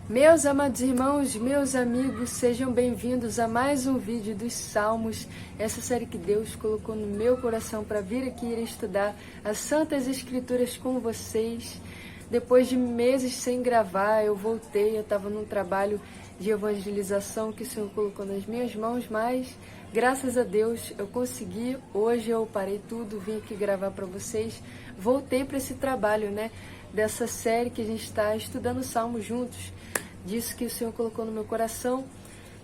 Meus amados irmãos, meus amigos, sejam bem-vindos a mais um vídeo dos Salmos, essa série que Deus colocou no meu coração para vir aqui e estudar as Santas Escrituras com vocês. Depois de meses sem gravar, eu voltei, eu estava num trabalho de evangelização que o Senhor colocou nas minhas mãos, mas graças a Deus eu consegui. Hoje eu parei tudo, vim aqui gravar para vocês, voltei para esse trabalho, dessa série que a gente está estudando Salmos juntos, disso que o Senhor colocou no meu coração.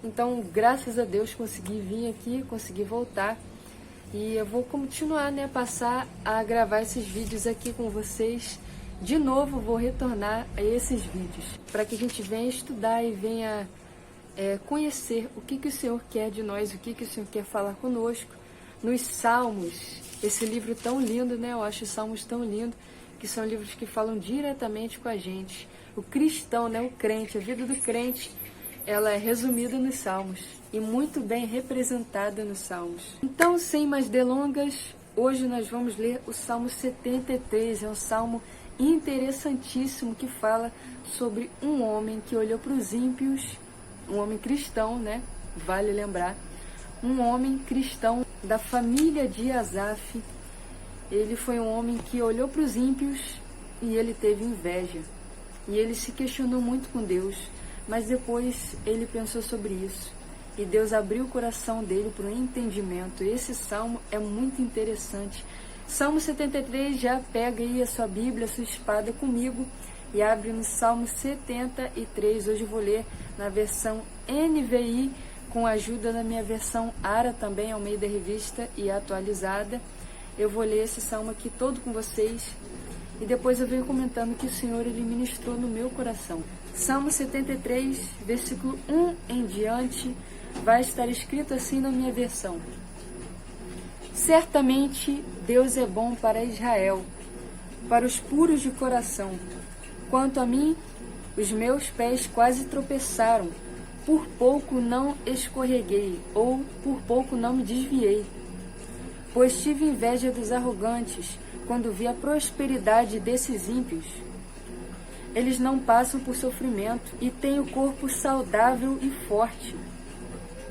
Então, graças a Deus, consegui vir aqui, consegui voltar. E eu vou continuar, passar a gravar esses vídeos aqui com vocês. De novo, vou retornar a esses vídeos, para que a gente venha estudar e venha conhecer o que o Senhor quer de nós, o que o Senhor quer falar conosco nos Salmos. Esse livro tão lindo, eu acho os Salmos tão lindo, que são livros que falam diretamente com a gente. O cristão, o crente, a vida do crente, ela é resumida nos Salmos e muito bem representada nos Salmos. Então, sem mais delongas, hoje nós vamos ler o Salmo 73. É um salmo interessantíssimo que fala sobre um homem que olhou para os ímpios, um homem cristão, vale lembrar, um homem cristão da família de Asaf. Ele foi um homem que olhou para os ímpios e ele teve inveja. E ele se questionou muito com Deus, mas depois ele pensou sobre isso. E Deus abriu o coração dele para o entendimento. Esse salmo é muito interessante. Salmo 73, já pega aí a sua Bíblia, a sua espada comigo e abre no Salmo 73. Hoje eu vou ler na versão NVI, com a ajuda da minha versão ARA também, ao meio da revista e atualizada. Eu vou ler esse salmo aqui todo com vocês e depois eu venho comentando que o Senhor ele ministrou no meu coração. Salmo 73, versículo 1 em diante, vai estar escrito assim na minha versão. Certamente Deus é bom para Israel, para os puros de coração. Quanto a mim, os meus pés quase tropeçaram, por pouco não escorreguei, ou por pouco não me desviei. Pois tive inveja dos arrogantes, quando vi a prosperidade desses ímpios. Eles não passam por sofrimento e têm o corpo saudável e forte.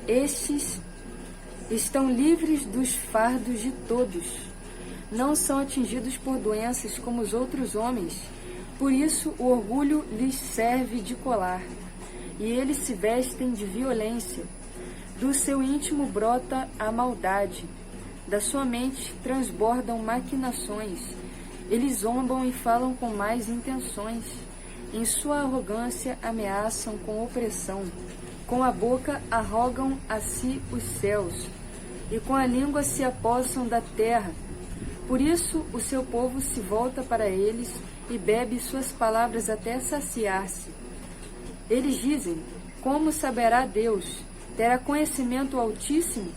Estes estão livres dos fardos de todos. Não são atingidos por doenças como os outros homens. Por isso o orgulho lhes serve de colar, e eles se vestem de violência. Do seu íntimo brota a maldade. Da sua mente transbordam maquinações. Eles zombam e falam com más intenções. Em sua arrogância ameaçam com opressão. Com a boca arrogam a si os céus. E com a língua se apossam da terra. Por isso o seu povo se volta para eles e bebe suas palavras até saciar-se. Eles dizem, como saberá Deus? Terá conhecimento o Altíssimo?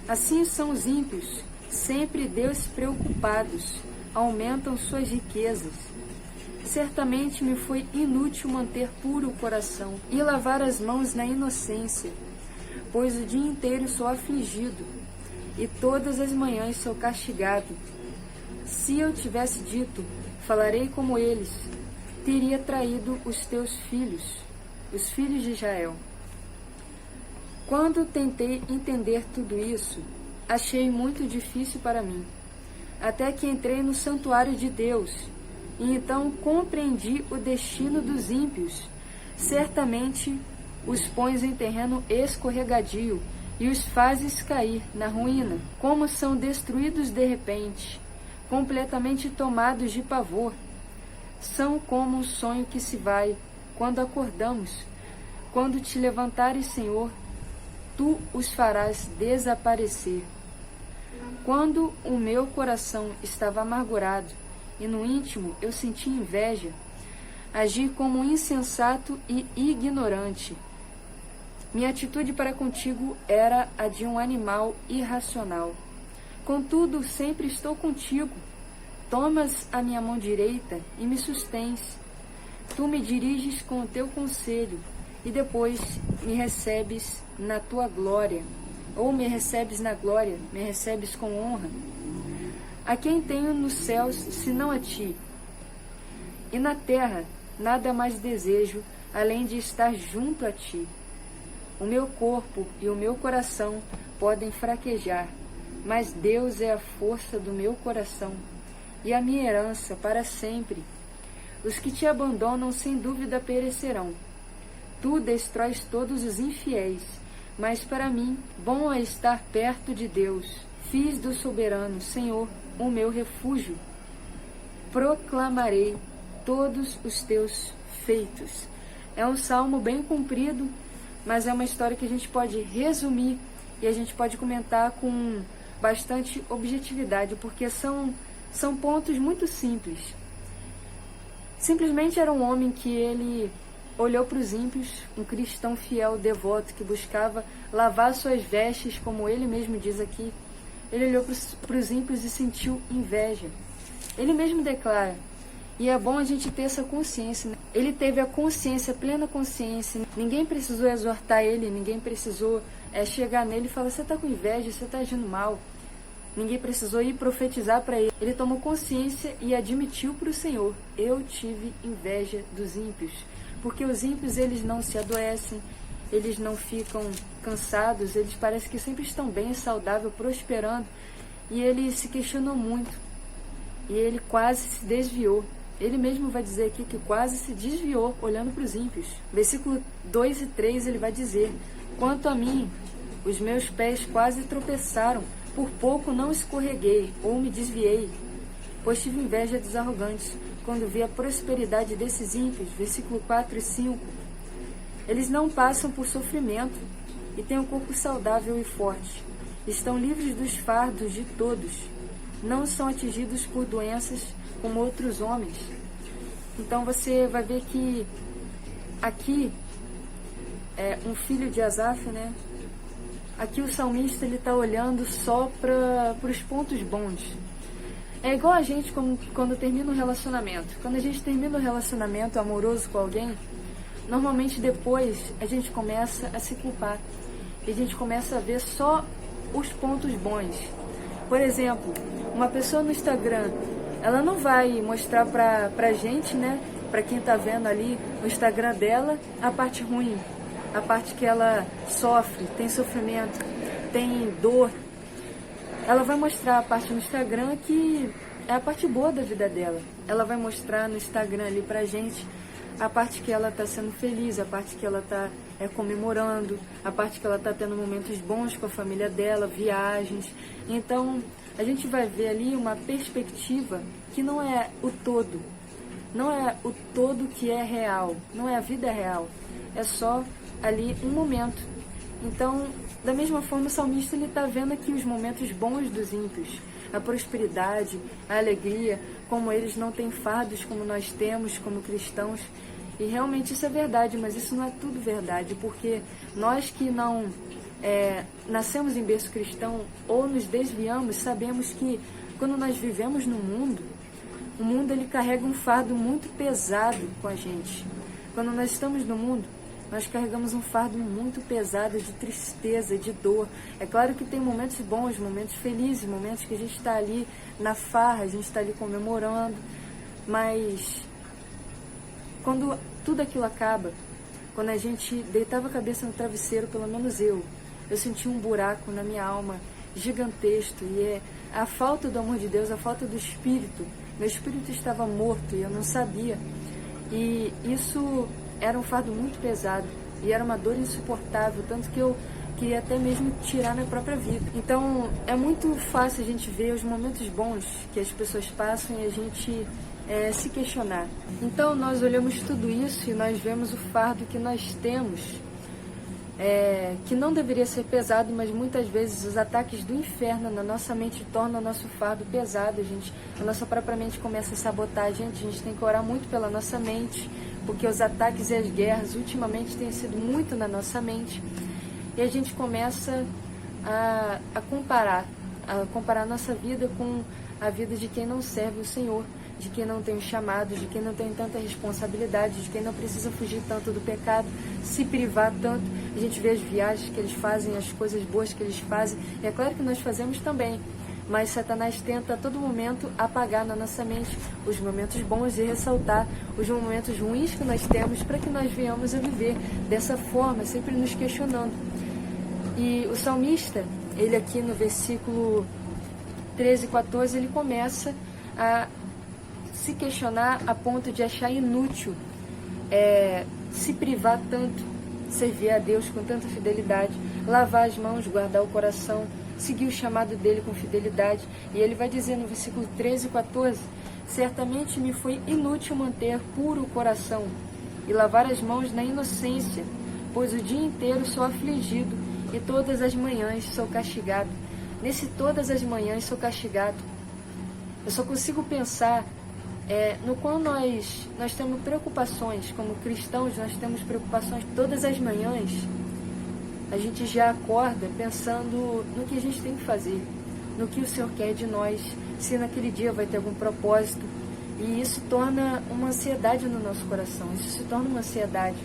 Assim são os ímpios, sempre despreocupados, aumentam suas riquezas. Certamente me foi inútil manter puro o coração e lavar as mãos na inocência, pois o dia inteiro sou afligido e todas as manhãs sou castigado. Se eu tivesse dito, falarei como eles, teria traído os teus filhos, os filhos de Israel. Quando tentei entender tudo isso, achei muito difícil para mim, até que entrei no santuário de Deus, e então compreendi o destino dos ímpios. Certamente os pões em terreno escorregadio e os fazes cair na ruína, como são destruídos de repente, completamente tomados de pavor. São como um sonho que se vai, quando acordamos. Quando te levantares, Senhor, tu os farás desaparecer. Quando o meu coração estava amargurado e no íntimo eu senti inveja, agi como um insensato e ignorante. Minha atitude para contigo era a de um animal irracional. Contudo, sempre estou contigo. Tomas a minha mão direita e me sustens. Tu me diriges com o teu conselho e depois me recebes na tua glória. Ou me recebes na glória, me recebes com honra. A quem tenho nos céus, senão a ti? E na terra, nada mais desejo além de estar junto a ti. O meu corpo e o meu coração podem fraquejar, mas Deus é a força do meu coração e a minha herança para sempre. Os que te abandonam sem dúvida perecerão. Tu destróis todos os infiéis, mas para mim, bom é estar perto de Deus. Fiz do soberano Senhor o meu refúgio. Proclamarei todos os teus feitos. É um salmo bem comprido, mas é uma história que a gente pode resumir e a gente pode comentar com bastante objetividade, porque são pontos muito simples. Simplesmente era um homem que ele olhou para os ímpios, um cristão fiel, devoto, que buscava lavar suas vestes, como ele mesmo diz aqui. Ele olhou para os ímpios e sentiu inveja. Ele mesmo declara, e é bom a gente ter essa consciência, né? Ele teve a consciência, a plena consciência. Ninguém precisou exortar ele, ninguém precisou chegar nele e falar, você está com inveja, você está agindo mal. Ninguém precisou ir profetizar para ele. Ele tomou consciência e admitiu para o Senhor, eu tive inveja dos ímpios. Porque os ímpios, eles não se adoecem, eles não ficam cansados, eles parecem que sempre estão bem, saudável, prosperando. E ele se questionou muito. E ele quase se desviou. Ele mesmo vai dizer aqui que quase se desviou olhando para os ímpios. Versículo 2 e 3 ele vai dizer, quanto a mim, os meus pés quase tropeçaram, por pouco não escorreguei ou me desviei, pois tive inveja dos arrogantes, quando vi a prosperidade desses ímpios. Versículo 4 e 5. Eles não passam por sofrimento e têm um corpo saudável e forte. Estão livres dos fardos de todos. Não são atingidos por doenças como outros homens. Então você vai ver que aqui é um filho de Asaf, né? Aqui o salmista ele está olhando só para os pontos bons. É igual a gente quando termina um relacionamento. Quando a gente termina um relacionamento amoroso com alguém, normalmente depois a gente começa a se culpar. E a gente começa a ver só os pontos bons. Por exemplo, uma pessoa no Instagram, ela não vai mostrar pra gente, né? Pra quem tá vendo ali no Instagram dela, a parte ruim. A parte que ela sofre, tem sofrimento, tem dor. Ela vai mostrar a parte no Instagram que é a parte boa da vida dela. Ela vai mostrar no Instagram ali pra gente a parte que ela está sendo feliz, a parte que ela está comemorando, a parte que ela está tendo momentos bons com a família dela, viagens. Então, a gente vai ver ali uma perspectiva que não é o todo. Não é o todo que é real, não é a vida real. É só ali um momento. Então, da mesma forma, o salmista está vendo aqui os momentos bons dos ímpios, a prosperidade, a alegria, como eles não têm fardos como nós temos como cristãos. E realmente isso é verdade, mas isso não é tudo verdade, porque nós que não nascemos em berço cristão ou nos desviamos, sabemos que quando nós vivemos no mundo, o mundo ele carrega um fardo muito pesado com a gente. Quando nós estamos no mundo, nós carregamos um fardo muito pesado de tristeza, de dor. É claro que tem momentos bons, momentos felizes, momentos que a gente está ali na farra, a gente está ali comemorando, mas quando tudo aquilo acaba, quando a gente deitava a cabeça no travesseiro, pelo menos eu senti um buraco na minha alma gigantesco, e é a falta do amor de Deus, a falta do Espírito. Meu espírito estava morto e eu não sabia. E isso era um fardo muito pesado e era uma dor insuportável, tanto que eu queria até mesmo tirar minha própria vida. Então é muito fácil a gente ver os momentos bons que as pessoas passam e a gente se questionar. Então nós olhamos tudo isso e nós vemos o fardo que nós temos, que não deveria ser pesado, mas muitas vezes os ataques do inferno na nossa mente tornam o nosso fardo pesado. A nossa própria mente começa a sabotar a gente tem que orar muito pela nossa mente, porque os ataques e as guerras ultimamente têm sido muito na nossa mente, e a gente começa a comparar a nossa vida com a vida de quem não serve o Senhor, de quem não tem um chamado, de quem não tem tanta responsabilidade, de quem não precisa fugir tanto do pecado, se privar tanto. A gente vê as viagens que eles fazem, as coisas boas que eles fazem, e é claro que nós fazemos também, mas Satanás tenta a todo momento apagar na nossa mente os momentos bons e ressaltar os momentos ruins que nós temos para que nós venhamos a viver dessa forma, sempre nos questionando. E o salmista, ele aqui no versículo 13 e 14, ele começa a se questionar a ponto de achar inútil se privar tanto, servir a Deus com tanta fidelidade, lavar as mãos, guardar o coração, seguir o chamado dele com fidelidade. E ele vai dizer no versículo 13 e 14: certamente me foi inútil manter puro o coração e lavar as mãos na inocência, pois o dia inteiro sou afligido e todas as manhãs sou castigado. Nesse todas as manhãs sou castigado, eu só consigo pensar no qual nós temos preocupações, como cristãos, nós temos preocupações todas as manhãs. A gente já acorda pensando no que a gente tem que fazer, no que o Senhor quer de nós, se naquele dia vai ter algum propósito. E isso torna uma ansiedade no nosso coração, isso se torna uma ansiedade.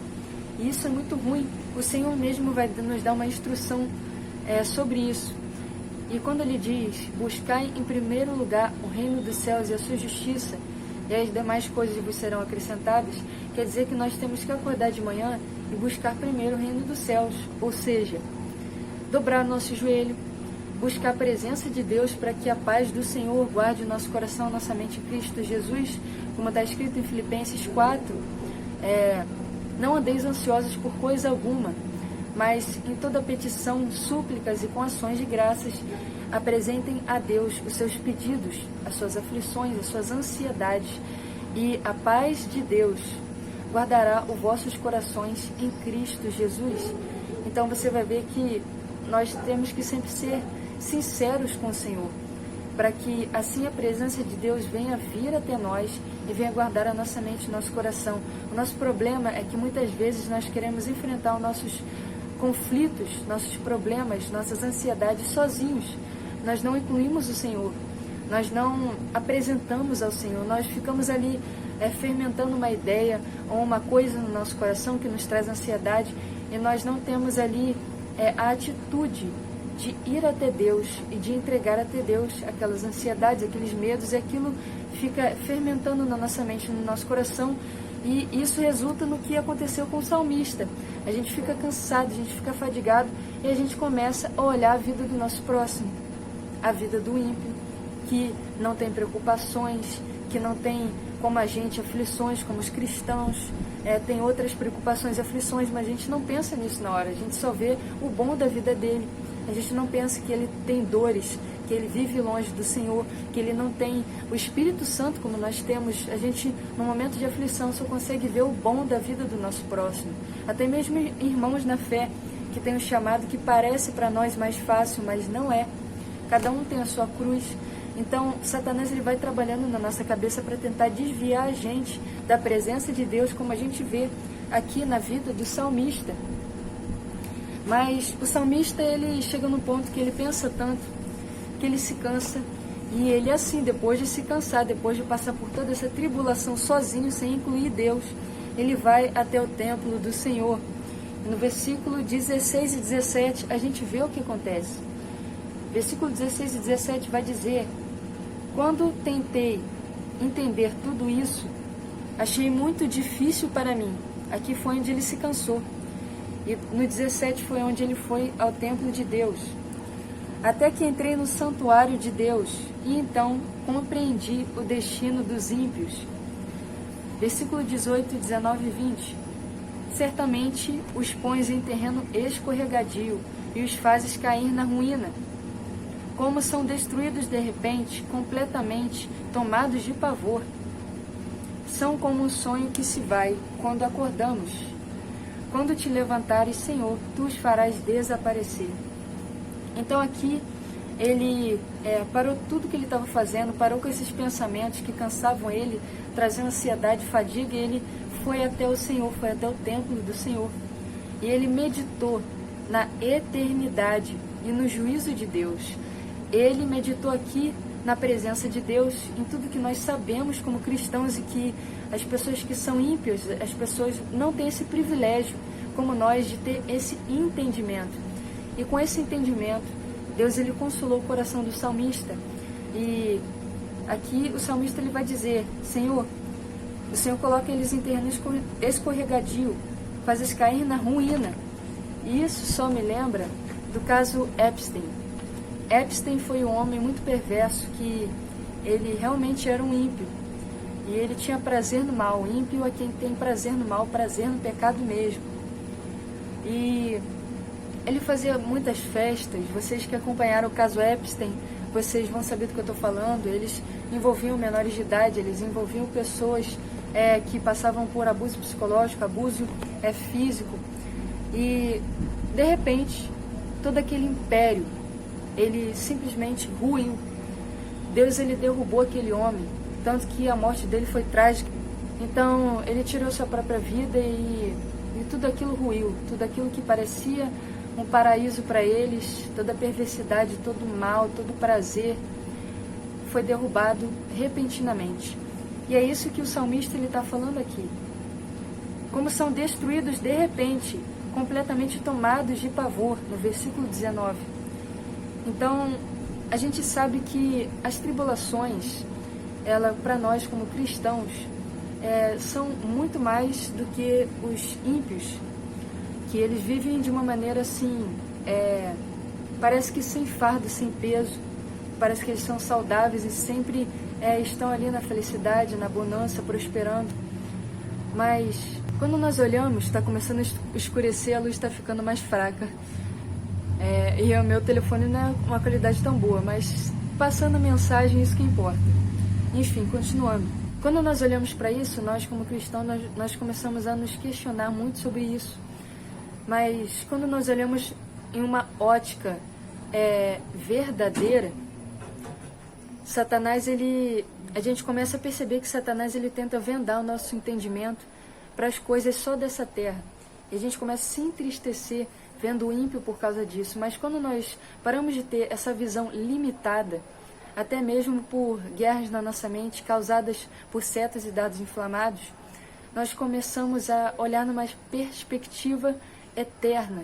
E isso é muito ruim. O Senhor mesmo vai nos dar uma instrução sobre isso. E quando Ele diz: buscai em primeiro lugar o reino dos céus e a sua justiça, e as demais coisas vos serão acrescentadas, quer dizer que nós temos que acordar de manhã e buscar primeiro o reino dos céus, ou seja, dobrar nosso joelho, buscar a presença de Deus para que a paz do Senhor guarde o nosso coração, nossa mente em Cristo Jesus, como está escrito em Filipenses 4, não andeis ansiosos por coisa alguma, mas em toda petição, súplicas e com ações de graças, apresentem a Deus os seus pedidos, as suas aflições, as suas ansiedades, e a paz de Deus guardará os vossos corações em Cristo Jesus. Então você vai ver que nós temos que sempre ser sinceros com o Senhor, para que assim a presença de Deus venha vir até nós e venha guardar a nossa mente, o nosso coração. O nosso problema é que muitas vezes nós queremos enfrentar os nossos conflitos, nossos problemas, nossas ansiedades sozinhos. Nós não incluímos o Senhor, nós não apresentamos ao Senhor, nós ficamos ali fermentando uma ideia ou uma coisa no nosso coração que nos traz ansiedade, e nós não temos ali a atitude de ir até Deus e de entregar até Deus aquelas ansiedades, aqueles medos, e aquilo fica fermentando na nossa mente, no nosso coração. E isso resulta no que aconteceu com o salmista. A gente fica cansado, a gente fica fadigado, e a gente começa a olhar a vida do nosso próximo, a vida do ímpio, que não tem preocupações, que não tem como a gente aflições, como os cristãos, tem outras preocupações e aflições, mas a gente não pensa nisso na hora, a gente só vê o bom da vida dele. A gente não pensa que ele tem dores, que ele vive longe do Senhor, que ele não tem o Espírito Santo como nós temos. A gente, no momento de aflição, só consegue ver o bom da vida do nosso próximo. Até mesmo irmãos na fé, que tem um chamado que parece para nós mais fácil, mas não é. Cada um tem a sua cruz. Então, Satanás ele vai trabalhando na nossa cabeça para tentar desviar a gente da presença de Deus, como a gente vê aqui na vida do salmista. Mas o salmista, ele chega num ponto que ele pensa tanto, que ele se cansa, e ele assim, depois de se cansar, depois de passar por toda essa tribulação sozinho, sem incluir Deus, ele vai até o templo do Senhor. No versículo 16 e 17, a gente vê o que acontece. Versículo 16 e 17 vai dizer: quando tentei entender tudo isso, achei muito difícil para mim. Aqui foi onde ele se cansou. E no 17 foi onde ele foi ao templo de Deus. Até que entrei no santuário de Deus, e então compreendi o destino dos ímpios. Versículo 18, 19 e 20. Certamente os pões em terreno escorregadio, e os fazes cair na ruína. Como são destruídos de repente, completamente, tomados de pavor. São como um sonho que se vai quando acordamos. Quando te levantares, Senhor, tu os farás desaparecer. Então aqui ele parou tudo que ele estava fazendo, parou com esses pensamentos que cansavam ele, traziam ansiedade, fadiga, e ele foi até o Senhor, foi até o templo do Senhor. E ele meditou na eternidade e no juízo de Deus. Ele meditou aqui na presença de Deus, em tudo que nós sabemos como cristãos, e que as pessoas que são ímpias, as pessoas não têm esse privilégio como nós de ter esse entendimento. E com esse entendimento, Deus ele consolou o coração do salmista, E aqui o salmista ele vai dizer: Senhor, o Senhor coloca eles em terreno escorregadio, faz cair na ruína. E isso só me lembra do caso Epstein. Epstein foi um homem muito perverso, que ele realmente era um ímpio. E ele tinha prazer no mal. Ímpio é quem tem prazer no mal, prazer no pecado mesmo. E ele fazia muitas festas. Vocês que acompanharam o caso Epstein, vocês vão saber do que eu estou falando. Eles envolviam menores de idade, eles envolviam pessoas que passavam por abuso psicológico, abuso físico. E, de repente, todo aquele império, ele simplesmente ruiu. Deus, ele derrubou aquele homem, tanto que a morte dele foi trágica. Então, ele tirou sua própria vida e tudo aquilo ruiu. Tudo aquilo que parecia um paraíso para eles, toda a perversidade, todo o mal, todo o prazer, foi derrubado repentinamente. E é isso que o salmista está falando aqui. Como são destruídos de repente, completamente tomados de pavor, no versículo 19. Então, a gente sabe que as tribulações, para nós como cristãos, são muito mais do que os ímpios, que eles vivem de uma maneira assim, parece que sem fardo, sem peso, parece que eles são saudáveis e sempre estão ali na felicidade, na bonança, prosperando. Mas quando nós olhamos, está começando a escurecer, a luz está ficando mais fraca. E o meu telefone não é uma qualidade tão boa, mas passando a mensagem, isso que importa. Enfim, continuando. Quando nós olhamos para isso, nós como cristãos, nós começamos a nos questionar muito sobre isso. Mas quando nós olhamos em uma ótica verdadeira, Satanás, a gente começa a perceber que Satanás ele tenta vendar o nosso entendimento para as coisas só dessa terra. E a gente começa a se entristecer vendo o ímpio por causa disso. Mas quando nós paramos de ter essa visão limitada, até mesmo por guerras na nossa mente causadas por setas e dados inflamados, nós começamos a olhar numa perspectiva eterna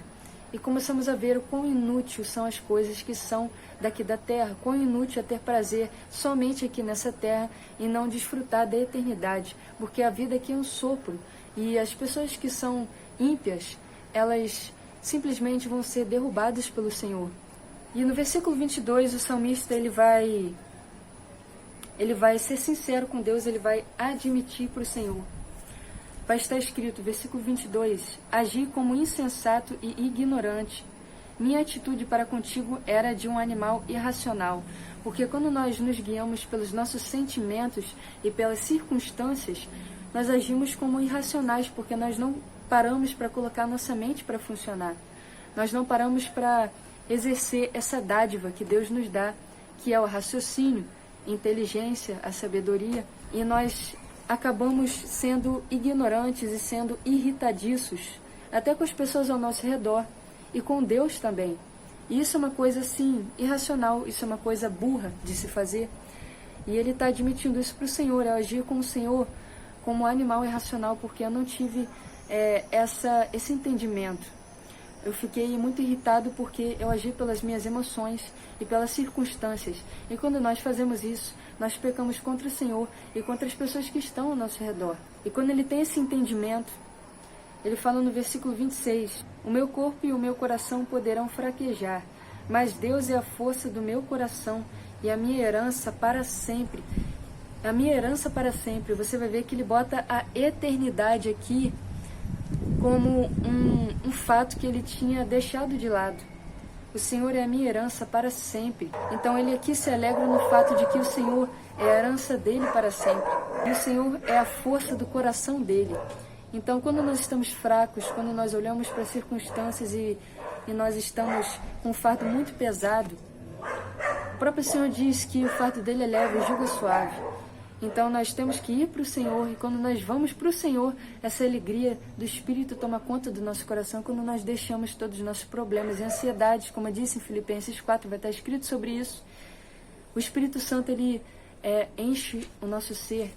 e começamos a ver o quão inútil são as coisas que são daqui da terra, quão inútil é ter prazer somente aqui nessa terra e não desfrutar da eternidade, porque a vida aqui é um sopro e as pessoas que são ímpias, elas simplesmente vão ser derrubadas pelo Senhor. E no versículo 22, o salmista ele vai ser sincero com Deus, ele vai admitir para o Senhor. Vai estar escrito, versículo 22, agi como insensato e ignorante. Minha atitude para contigo era de um animal irracional, porque quando nós nos guiamos pelos nossos sentimentos e pelas circunstâncias, nós agimos como irracionais, porque nós não paramos para colocar nossa mente para funcionar. Nós não paramos para exercer essa dádiva que Deus nos dá, que é o raciocínio, a inteligência, a sabedoria, e nós acabamos sendo ignorantes e sendo irritadiços, até com as pessoas ao nosso redor, e com Deus também. E isso é uma coisa, assim, irracional, isso é uma coisa burra de se fazer. E ele está admitindo isso para o Senhor, eu agi com o Senhor como animal irracional, porque eu não tive esse entendimento. Eu fiquei muito irritado porque eu agi pelas minhas emoções e pelas circunstâncias. E quando nós fazemos isso, nós pecamos contra o Senhor e contra as pessoas que estão ao nosso redor. E quando ele tem esse entendimento, ele fala no versículo 26, o meu corpo e o meu coração poderão fraquejar, mas Deus é a força do meu coração e a minha herança para sempre. A minha herança para sempre. Você vai ver que ele bota a eternidade aqui como um fato que ele tinha deixado de lado. O Senhor é a minha herança para sempre. Então ele aqui se alegra no fato de que o Senhor é a herança dele para sempre. E o Senhor é a força do coração dele. Então quando nós estamos fracos, quando nós olhamos para as circunstâncias e nós estamos com um fardo muito pesado, o próprio Senhor diz que o fardo dele é leve e o jugo é suave. Então nós temos que ir para o Senhor, e quando nós vamos para o Senhor, essa alegria do Espírito toma conta do nosso coração, quando nós deixamos todos os nossos problemas e ansiedades, como eu disse em Filipenses 4, vai estar escrito sobre isso. O Espírito Santo, ele enche o nosso ser,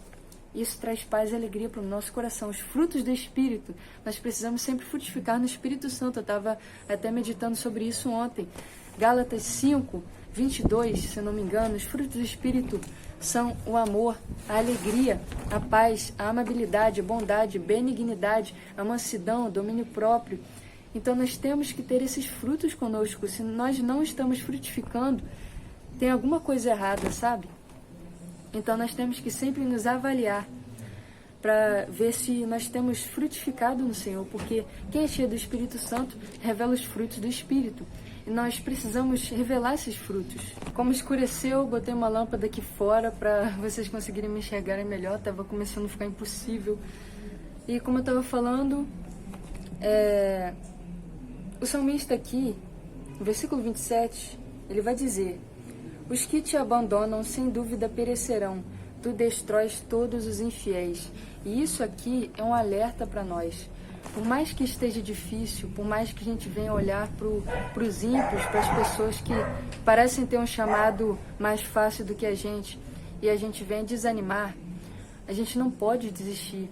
isso traz paz e alegria para o nosso coração. Os frutos do Espírito, nós precisamos sempre frutificar no Espírito Santo. Eu estava até meditando sobre isso ontem. Gálatas 5, 22, se não me engano, os frutos do Espírito são o amor, a alegria, a paz, a amabilidade, a bondade, benignidade, a mansidão, o domínio próprio. Então nós temos que ter esses frutos conosco. Se nós não estamos frutificando, tem alguma coisa errada, sabe? Então nós temos que sempre nos avaliar para ver se nós temos frutificado no Senhor, porque quem é cheio do Espírito Santo revela os frutos do Espírito. E nós precisamos revelar esses frutos. Como escureceu, botei uma lâmpada aqui fora para vocês conseguirem me enxergarem melhor. Estava começando a ficar impossível. E como eu estava falando, o salmista aqui, no versículo 27, ele vai dizer: os que te abandonam sem dúvida perecerão, tu destróis todos os infiéis. E isso aqui é um alerta para nós. Por mais que esteja difícil, por mais que a gente venha olhar para os ímpios, para as pessoas que parecem ter um chamado mais fácil do que a gente, e a gente vem desanimar, a gente não pode desistir,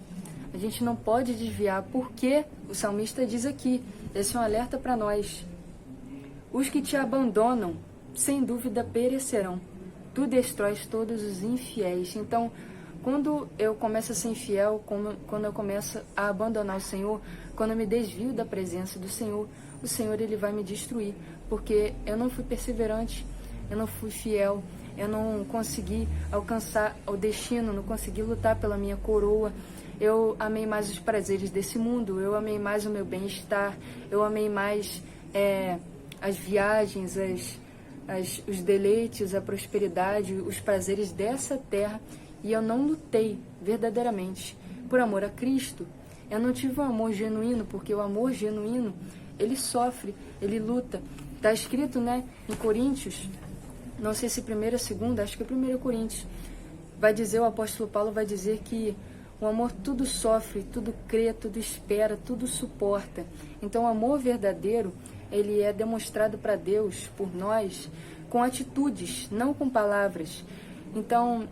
a gente não pode desviar, porque o salmista diz aqui, esse é um alerta para nós: os que te abandonam, sem dúvida perecerão, tu destróis todos os infiéis. Então, quando eu começo a ser infiel, quando eu começo a abandonar o Senhor, quando eu me desvio da presença do Senhor, o Senhor ele vai me destruir, porque eu não fui perseverante, eu não fui fiel, eu não consegui alcançar o destino, não consegui lutar pela minha coroa. Eu amei mais os prazeres desse mundo, eu amei mais o meu bem-estar, eu amei mais as viagens, os deleites, a prosperidade, os prazeres dessa terra. E eu não lutei verdadeiramente por amor a Cristo. Eu não tive um amor genuíno, porque o amor genuíno, ele sofre, ele luta. Está escrito, em Coríntios, não sei se 1ª ou 2ª, acho que é 1 Coríntios, o apóstolo Paulo vai dizer que o amor tudo sofre, tudo crê, tudo espera, tudo suporta. Então o amor verdadeiro, ele é demonstrado para Deus, por nós, com atitudes, não com palavras. Então,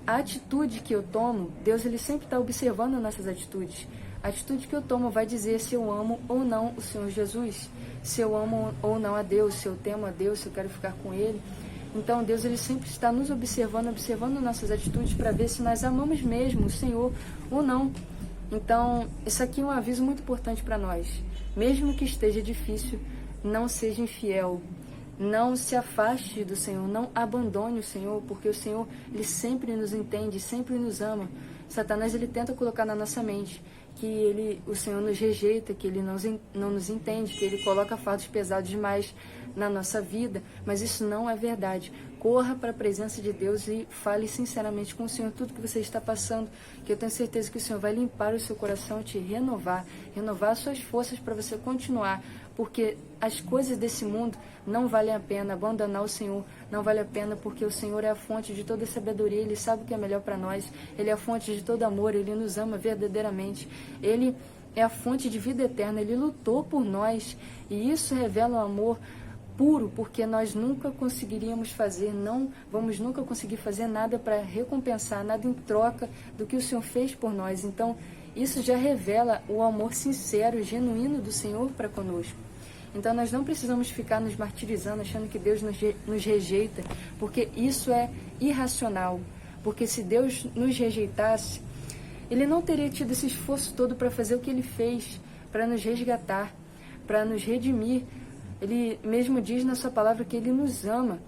a atitude que eu tomo, Deus ele sempre está observando nossas atitudes. A atitude que eu tomo vai dizer se eu amo ou não o Senhor Jesus, se eu amo ou não a Deus, se eu temo a Deus, se eu quero ficar com Ele. Então Deus ele sempre está nos observando nossas atitudes para ver se nós amamos mesmo o Senhor ou não. Então isso aqui é um aviso muito importante para nós. Mesmo que esteja difícil, não seja infiel. Não se afaste do Senhor, não abandone o Senhor, porque o Senhor, ele sempre nos entende, sempre nos ama. Satanás, ele tenta colocar na nossa mente que o Senhor nos rejeita, que ele não nos entende, que ele coloca fardos pesados demais na nossa vida, mas isso não é verdade. Corra para a presença de Deus e fale sinceramente com o Senhor tudo que você está passando, que eu tenho certeza que o Senhor vai limpar o seu coração e te renovar as suas forças para você continuar, porque as coisas desse mundo não valem a pena. Abandonar o Senhor não vale a pena, porque o Senhor é a fonte de toda sabedoria, Ele sabe o que é melhor para nós, Ele é a fonte de todo amor, Ele nos ama verdadeiramente, Ele é a fonte de vida eterna, Ele lutou por nós, e isso revela o amor puro, porque nós nunca conseguiríamos fazer, não vamos nunca conseguir fazer nada para recompensar, nada em troca do que o Senhor fez por nós. Então, isso já revela o amor sincero, genuíno do Senhor para conosco. Então, nós não precisamos ficar nos martirizando, achando que Deus nos rejeita, porque isso é irracional. Porque se Deus nos rejeitasse, Ele não teria tido esse esforço todo para fazer o que Ele fez, para nos resgatar, para nos redimir. Ele mesmo diz na sua palavra que Ele nos ama.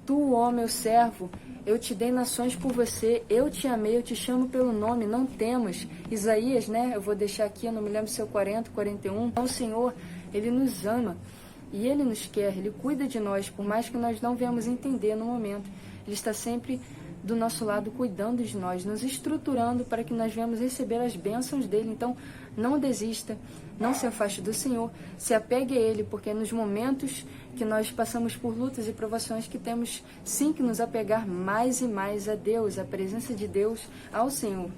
Tu, ó meu servo, eu te dei nações por você, eu te amei, eu te chamo pelo nome, não temas. Isaías, eu vou deixar aqui, eu não me lembro se é o 40, 41. Então, o Senhor, Ele nos ama e Ele nos quer, Ele cuida de nós, por mais que nós não venhamos entender no momento. Ele está sempre do nosso lado, cuidando de nós, nos estruturando para que nós venhamos receber as bênçãos dEle. Então, não desista, não se afaste do Senhor, se apegue a Ele, porque nos momentos que nós passamos por lutas e provações que temos sim que nos apegar mais e mais a Deus, a presença de Deus, ao Senhor.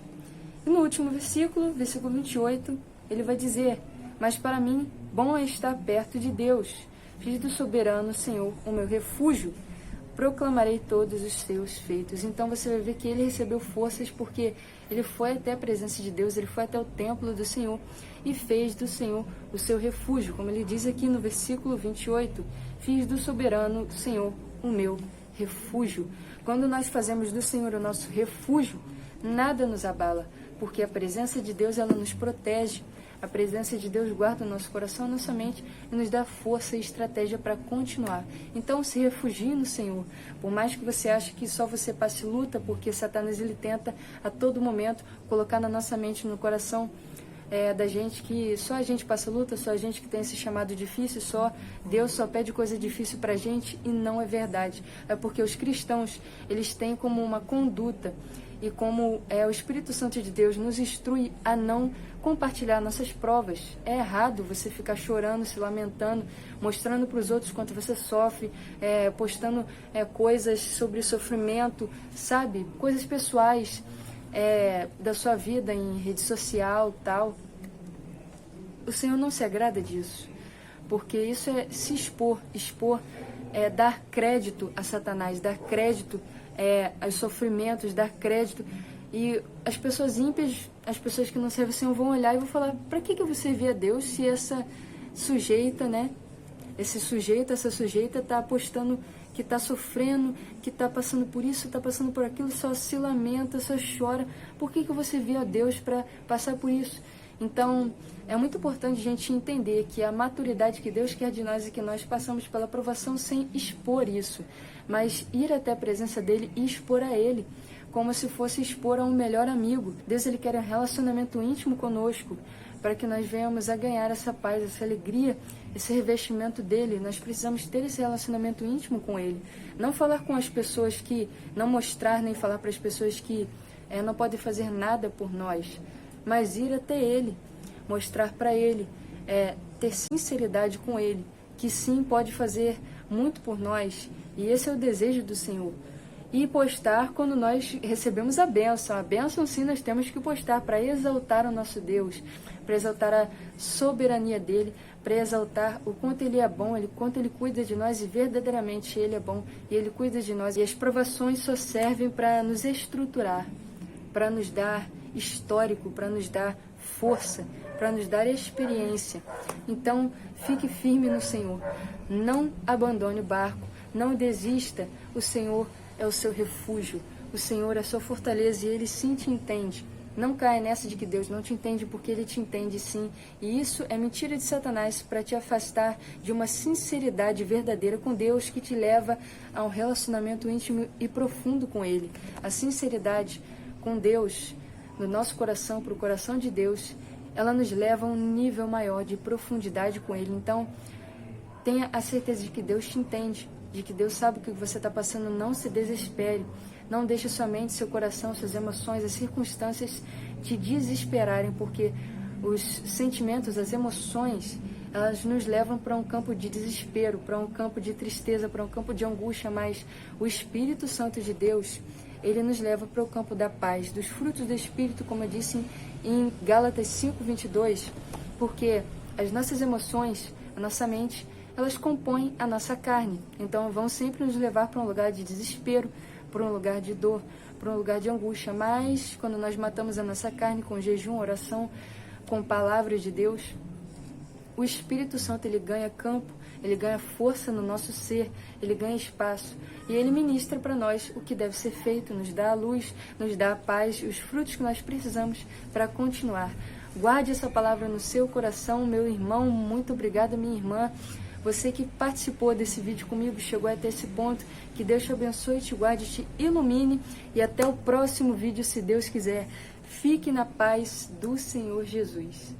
E no último versículo, versículo 28, ele vai dizer: mas para mim, bom é estar perto de Deus, fiz do soberano Senhor o meu refúgio. proclamarei todos os seus feitos. Então você vai ver que ele recebeu forças porque ele foi até a presença de Deus, ele foi até o templo do Senhor e fez do Senhor o seu refúgio, como ele diz aqui no versículo 28, fiz do soberano Senhor o meu refúgio. Quando nós fazemos do Senhor o nosso refúgio, nada nos abala, porque a presença de Deus, ela nos protege. A presença de Deus guarda o nosso coração, a nossa mente e nos dá força e estratégia para continuar. Então, se refugie no Senhor. Por mais que você ache que só você passe luta, porque Satanás ele tenta a todo momento colocar na nossa mente, no coração da gente que só a gente passa luta, só a gente que tem esse chamado difícil, só Deus só pede coisa difícil para a gente, e não é verdade. É porque os cristãos, eles têm como uma conduta e como o Espírito Santo de Deus nos instrui a não compartilhar nossas provas. É errado você ficar chorando, se lamentando, mostrando para os outros quanto você sofre, postando coisas sobre sofrimento, sabe? Coisas pessoais da sua vida em rede social, tal. O Senhor não se agrada disso, porque isso é se expor, dar crédito a Satanás, dar crédito aos sofrimentos, dar crédito. E as pessoas ímpias, as pessoas que não servem o Senhor vão olhar e vão falar: para que eu vou servir a Deus se essa sujeita, esse sujeito, essa sujeita está apostando que está sofrendo, que está passando por isso, está passando por aquilo, só se lamenta, só chora. Por que eu vou servir a Deus para passar por isso? Então, é muito importante a gente entender que a maturidade que Deus quer de nós é que nós passamos pela provação sem expor isso, mas ir até a presença dEle e expor a Ele, como se fosse expor a um melhor amigo. Deus, ele quer um relacionamento íntimo conosco, para que nós venhamos a ganhar essa paz, essa alegria, esse revestimento dEle. Nós precisamos ter esse relacionamento íntimo com Ele. Não falar com as pessoas que, não mostrar nem falar para as pessoas que não podem fazer nada por nós, mas ir até Ele, mostrar para Ele, ter sinceridade com Ele, que sim, pode fazer muito por nós, e esse é o desejo do Senhor. E postar quando nós recebemos a bênção sim nós temos que postar para exaltar o nosso Deus, para exaltar a soberania dEle, para exaltar o quanto Ele é bom, o quanto Ele cuida de nós, e verdadeiramente Ele é bom, e Ele cuida de nós. E as provações só servem para nos estruturar, para nos dar histórico, para nos dar força, para nos dar experiência. Então, fique firme no Senhor, não abandone o barco, não desista. O Senhor é o seu refúgio, o Senhor é a sua fortaleza, e Ele sim te entende. Não caia nessa de que Deus não te entende, porque Ele te entende sim. E isso é mentira de Satanás para te afastar de uma sinceridade verdadeira com Deus, que te leva a um relacionamento íntimo e profundo com Ele. A sinceridade com Deus, no nosso coração, para o coração de Deus, ela nos leva a um nível maior de profundidade com Ele. Então, tenha a certeza de que Deus te entende, de que Deus sabe o que você está passando. Não se desespere, não deixe sua mente, seu coração, suas emoções, as circunstâncias te desesperarem, porque os sentimentos, as emoções, elas nos levam para um campo de desespero, para um campo de tristeza, para um campo de angústia, mas o Espírito Santo de Deus, ele nos leva para o campo da paz, dos frutos do Espírito, como eu disse em Gálatas 5:22, porque as nossas emoções, a nossa mente, elas compõem a nossa carne. Então vão sempre nos levar para um lugar de desespero, para um lugar de dor, para um lugar de angústia. Mas quando nós matamos a nossa carne com jejum, oração, com palavras de Deus, o Espírito Santo, ele ganha campo, ele ganha força no nosso ser, ele ganha espaço, e ele ministra para nós o que deve ser feito, nos dá a luz, nos dá a paz, os frutos que nós precisamos para continuar. Guarde essa palavra no seu coração, meu irmão. Muito obrigada, minha irmã. Você que participou desse vídeo comigo, chegou até esse ponto, que Deus te abençoe, te guarde, te ilumine, e até o próximo vídeo, se Deus quiser. Fique na paz do Senhor Jesus.